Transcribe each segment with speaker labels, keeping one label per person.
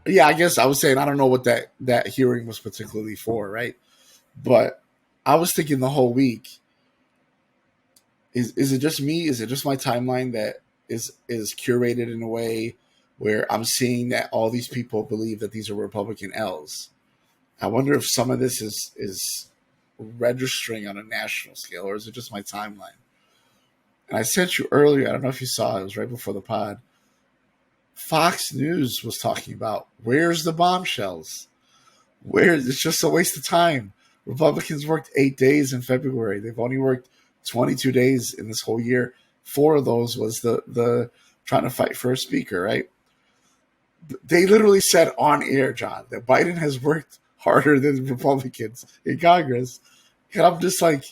Speaker 1: Yeah, I guess I was saying I don't know what that hearing was particularly for, right? But I was thinking the whole week, is it just me? Is it just my timeline that is curated in a way where I'm seeing that all these people believe that these are Republican L's? I wonder if some of this is registering on a national scale, or is it just my timeline? And I sent you earlier. I don't know if you saw it. It was right before the pod. Fox News was talking about where's the bombshells? Where it's just a waste of time. Republicans worked 8 days in February. They've only worked 22 days in this whole year. 4 of those was the trying to fight for a speaker, right? They literally said on air, John, that Biden has worked harder than Republicans in Congress. And I'm just like,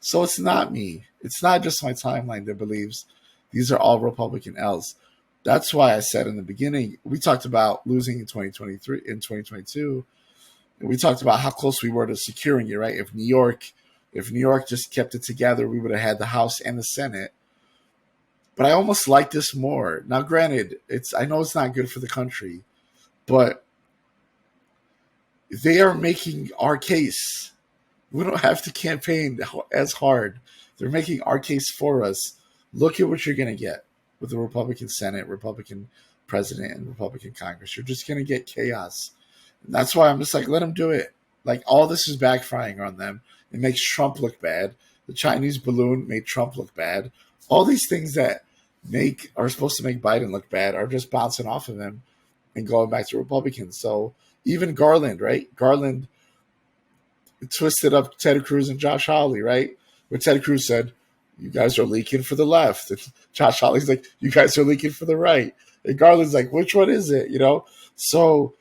Speaker 1: so it's not me. It's not just my timeline that believes these are all Republican L's. That's why I said in the beginning, we talked about losing in 2023, in 2022. And we talked about how close we were to securing it, right? If New York just kept it together, we would have had the House and the Senate. But I almost like this more. Now, granted, I know it's not good for the country, but they are making our case. We don't have to campaign as hard. They're making our case for us. Look at what you're going to get with the Republican Senate, Republican president, and Republican Congress. You're just going to get chaos. And that's why I'm just like, let them do it. Like, all this is backfiring on them. It makes Trump look bad. The Chinese balloon made Trump look bad. All these things that are supposed to make Biden look bad are just bouncing off of him and going back to Republicans. So even Garland, right? Garland twisted up Ted Cruz and Josh Hawley, right? Where Ted Cruz said, "You guys are leaking for the left." And Josh Hawley's like, "You guys are leaking for the right." And Garland's like, "Which one is it?" You know? So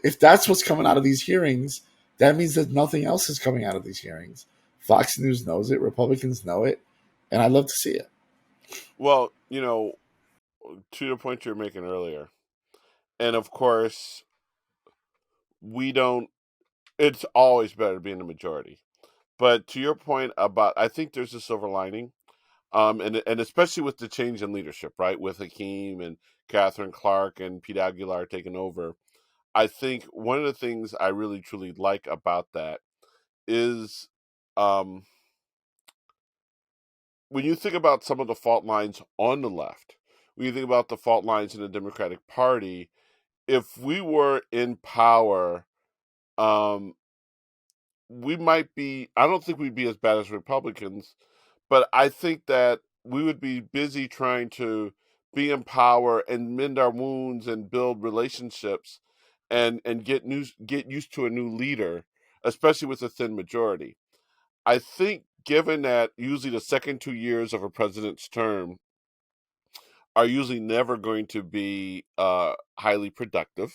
Speaker 1: if that's what's coming out of these hearings, that means that nothing else is coming out of these hearings. Fox News knows it. Republicans know it. And I'd love to see it.
Speaker 2: Well, to the point you were making earlier, and of course, we don't. It's always better to be in the majority. But to your point about, I think there's a silver lining, and especially with the change in leadership, right? With Hakeem and Catherine Clark and Pete Aguilar taking over, I think one of the things I really truly like about that is, um, when you think about some of the fault lines on the left, when you think about the fault lines in the Democratic Party, if we were in power, um, we might be, I don't think we'd be as bad as Republicans, but I think that we would be busy trying to be in power and mend our wounds and build relationships and get used to a new leader, especially with a thin majority. I think given that usually the second 2 years of a president's term are usually never going to be highly productive,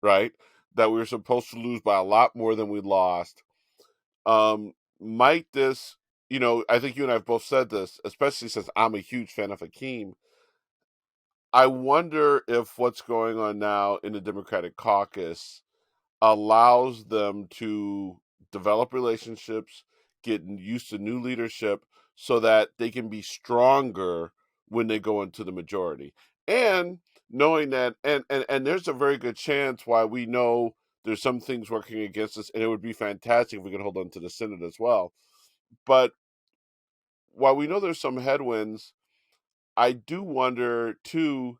Speaker 2: right? That we were supposed to lose by a lot more than we lost. Might this, I think you and I have both said this, especially since I'm a huge fan of Hakeem. I wonder if what's going on now in the Democratic caucus allows them to develop relationships, get used to new leadership so that they can be stronger when they go into the majority. And knowing that, and there's a very good chance why we know there's some things working against us, and it would be fantastic if we could hold on to the Senate as well. But while we know there's some headwinds, I do wonder too,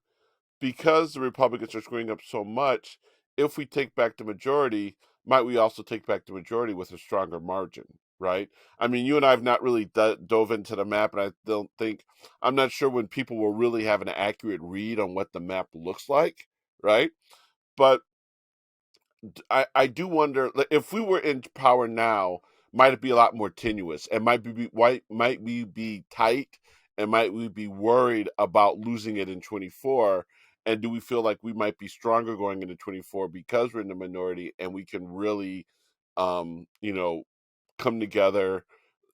Speaker 2: because the Republicans are screwing up so much, if we take back the majority, might we also take back the majority with a stronger margin, right? I mean, you and I have not really dove into the map, and I'm not sure when people will really have an accurate read on what the map looks like, right? But I do wonder, like, if we were in power now, might it be a lot more tenuous, and might we be tight, and might we be worried about losing it in 24? And do we feel like we might be stronger going into 24 because we're in the minority and we can really, um, you know, come together,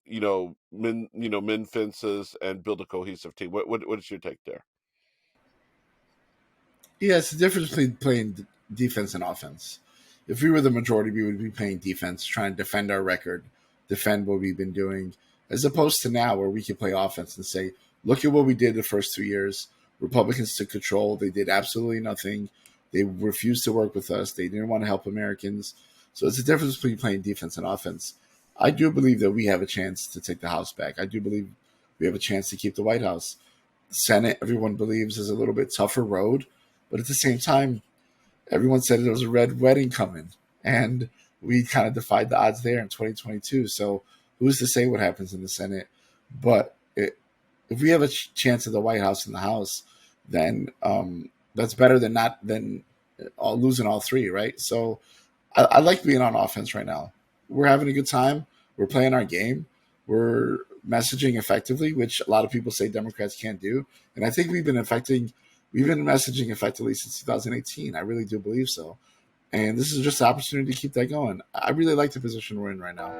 Speaker 2: mend fences and build a cohesive team? What is your take there?
Speaker 1: Yeah, it's the difference between playing defense and offense. If we were the majority, we would be playing defense, trying to defend our record, defend what we've been doing, as opposed to now where we can play offense and say, look at what we did the first 2 years. Republicans took control. They did absolutely nothing. They refused to work with us. They didn't want to help Americans. So it's a difference between playing defense and offense. I do believe that we have a chance to take the House back. I do believe we have a chance to keep the White House. The Senate, everyone believes, is a little bit tougher road, but at the same time, everyone said there was a red wedding coming, and we kind of defied the odds there in 2022. So who's to say what happens in the Senate? But if we have a chance at the White House and the House, then that's better than not than losing all three, right? So I like being on offense right now. We're having a good time. We're playing our game. We're messaging effectively, which a lot of people say Democrats can't do. And I think we've been messaging effectively since 2018. I really do believe so. And this is just an opportunity to keep that going. I really like the position we're in right now.